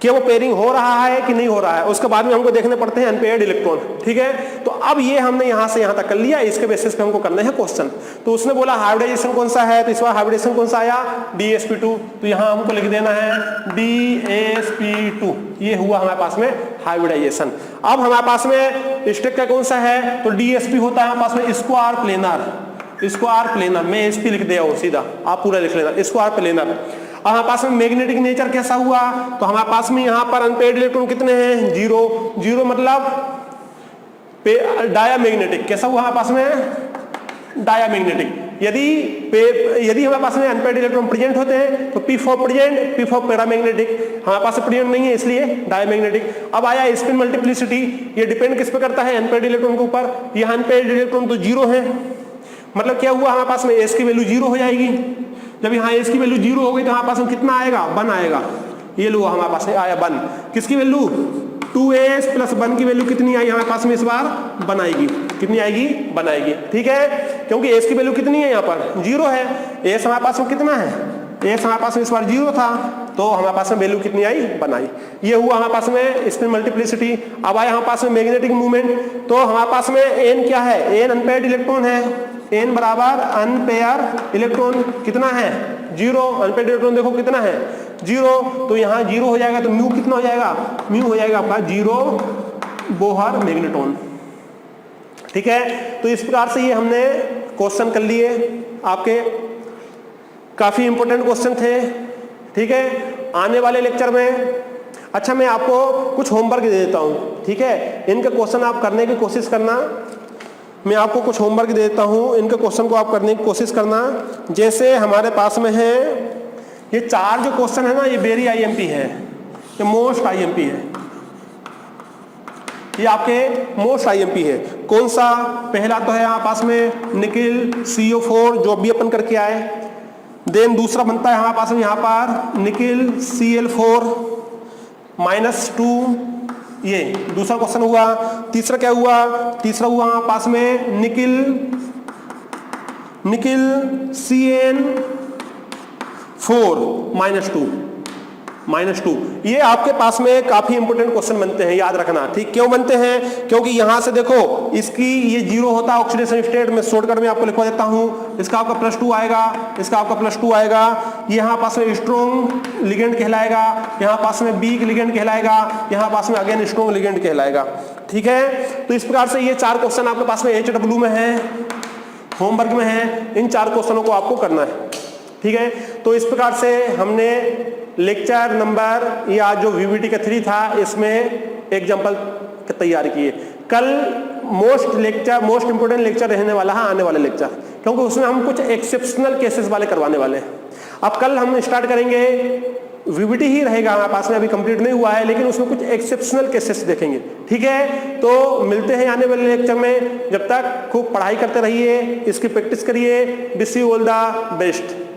कि वो पेयरिंग हो रहा है कि नहीं हो रहा है, उसके बाद में हमको देखने पड़ते हैं अनपेयर्ड इलेक्ट्रॉन, ठीक है। तो अब ये हमने यहां से यहां तक कर लिया, इसके बेसिस पे हमको करना है क्वेश्चन। तो उसने बोला हाइब्रिडाइजेशन कौन सा है, तो इस बार हाइब्रिडाइजेशन कौन सा आया, DsP2। तो यहां हमको लिख देना है DsP2, ये हुआ हमारे पास में हाइब्रिडाइजेशन। अब हमारे पास में स्ट्रक्चर कौन सा है, तो DsP होता है हमारे पास में स्क्वायर प्लेनर, स्क्वायर प्लेनर, मैं SP लिख दिया हूं सीधा, आप पूरा लिख लेना स्क्वायर प्लेनर। हमारे पास में मैग्नेटिक नेचर कैसा हुआ, तो हमारे पास में यहाँ पर अनपेयर्ड इलेक्ट्रॉन कितने हैं, 0, 0 मतलब डायामैग्नेटिक, कैसा हुआ हमारे पास में, डायामैग्नेटिक। यदि हमारे पास में अनपेयर्ड इलेक्ट्रॉन प्रेजेंट होते हैं तो P4 प्रेजेंट, P4 पैरामैग्नेटिक, हमारे पास प्रेजेंट नहीं है इसलिए डायामैग्नेटिक। अब आया स्पिन मल्टीप्लिसिटी, ये डिपेंड किस पे करता है, अनपेयर्ड इलेक्ट्रॉन के ऊपर। यहाँ अनपेयर्ड इलेक्ट्रॉन तो 0 है, मतलब क्या हुआ हमारे पास में S की वैल्यू 0 हो जाएगी। जब यहाँ S की वैल्यू 0 हो गई तो हमारे पास में कितना आएगा, 1 आएगा। ये लो हमारे पास में आया 1, किसकी वैल्यू, 2s प्लस 1 की वैल्यू कितनी आई हमारे पास में इस बार, 1 आएगी। कितनी आएगी, 1 आएगी, ठीक है, क्योंकि S की वैल्यू कितनी है यहाँ पर, 0 है। S हमारे पास में कितना है, S हमारे पास में इस बार 0 था, तो हमारे पास में वैल्यू कितनी आई, 1 आई। ये हुआ हमारे पास में स्पिन मल्टीप्लिसिटी। अब आया हमारे पास में मैग्नेटिक मूवमेंट, तो हमारे पास में N क्या है, N अनपेयर्ड इलेक्ट्रॉन है, N बराबर अनपेयर इलेक्ट्रॉन कितना है, 0, अनपेयर्ड इलेक्ट्रॉन देखो कितना है, 0, तो यहाँ 0 हो जाएगा, तो म्यू कितना हो जाएगा, म्यू हो जाएगा आपका 0 बोहर मैग्नेट्रॉन, ठीक है। तो इस प्रकार से ये हमने क्वेश्चन कर लिए, आपके काफी इंपॉर्टेंट क्वेश्चन थे, ठीक है। आने वाले लेक्चर में, अच्छा मैं आपको कुछ होमवर्क दे देता हूँ, ठीक है, इनके क्वेश्चन आप करने की कोशिश करना। मैं आपको कुछ होमवर्क दे देता हूँ, इनके क्वेश्चन को आप करने की कोशिश करना। जैसे हमारे पास में है ये 4 जो क्वेश्चन है ना, ये वेरी IMP है, ये मोस्ट IMP है, ये आपके मोस्ट IMP है। कौन सा, पहला तो है यहाँ पास में निकिल CO4 जो अभी अपन करके आए, देन दूसरा बनता है हमारे पास में यहाँ पर निकिल Cl4 -2, ये दूसरा क्वेश्चन हुआ। तीसरा क्या हुआ, तीसरा हुआ हमारे पास में निकिल CN4 -2। ये आपके पास में काफी इंपोर्टेंट क्वेश्चन बनते हैं, याद रखना, ठीक। क्यों बनते हैं, क्योंकि यहां से देखो इसकी ये 0 होता है ऑक्सीडेशन स्टेट में, शॉर्टकट में आपको लिखवा देता हूं, इसका आपका +2 आएगा, इसका आपका +2 आएगा। यहाँ पास में स्ट्रॉन्ग लिगेंड कहलाएगा, यहाँ पास में वीक लिगेंड कहलाएगा, यहाँ पास में अगेन स्ट्रॉन्ग लिगेंड कहलाएगा, ठीक है। तो इस प्रकार से ये 4 क्वेश्चन आपके पास में HW में है, होमवर्क में है, इन 4 क्वेश्चनों को आपको करना है, ठीक है। तो इस प्रकार से हमने लेक्चर नंबर या जो VBT का 3 था इसमें एग्जाम्पल तैयार किए। कल मोस्ट इंपोर्टेंट लेक्चर रहने वाला है आने वाले लेक्चर, क्योंकि उसमें हम कुछ एक्सेप्शनल केसेस वाले करवाने वाले हैं। अब कल हम स्टार्ट करेंगे, VBT ही रहेगा हमारे पास में, अभी कंप्लीट नहीं हुआ है, लेकिन उसमें कुछ एक्सेप्शनल केसेस देखेंगे, ठीक है। तो मिलते हैं आने वाले लेक्चर में, जब तक खूब पढ़ाई करते रहिए, इसकी प्रैक्टिस करिए। Wish you all the best.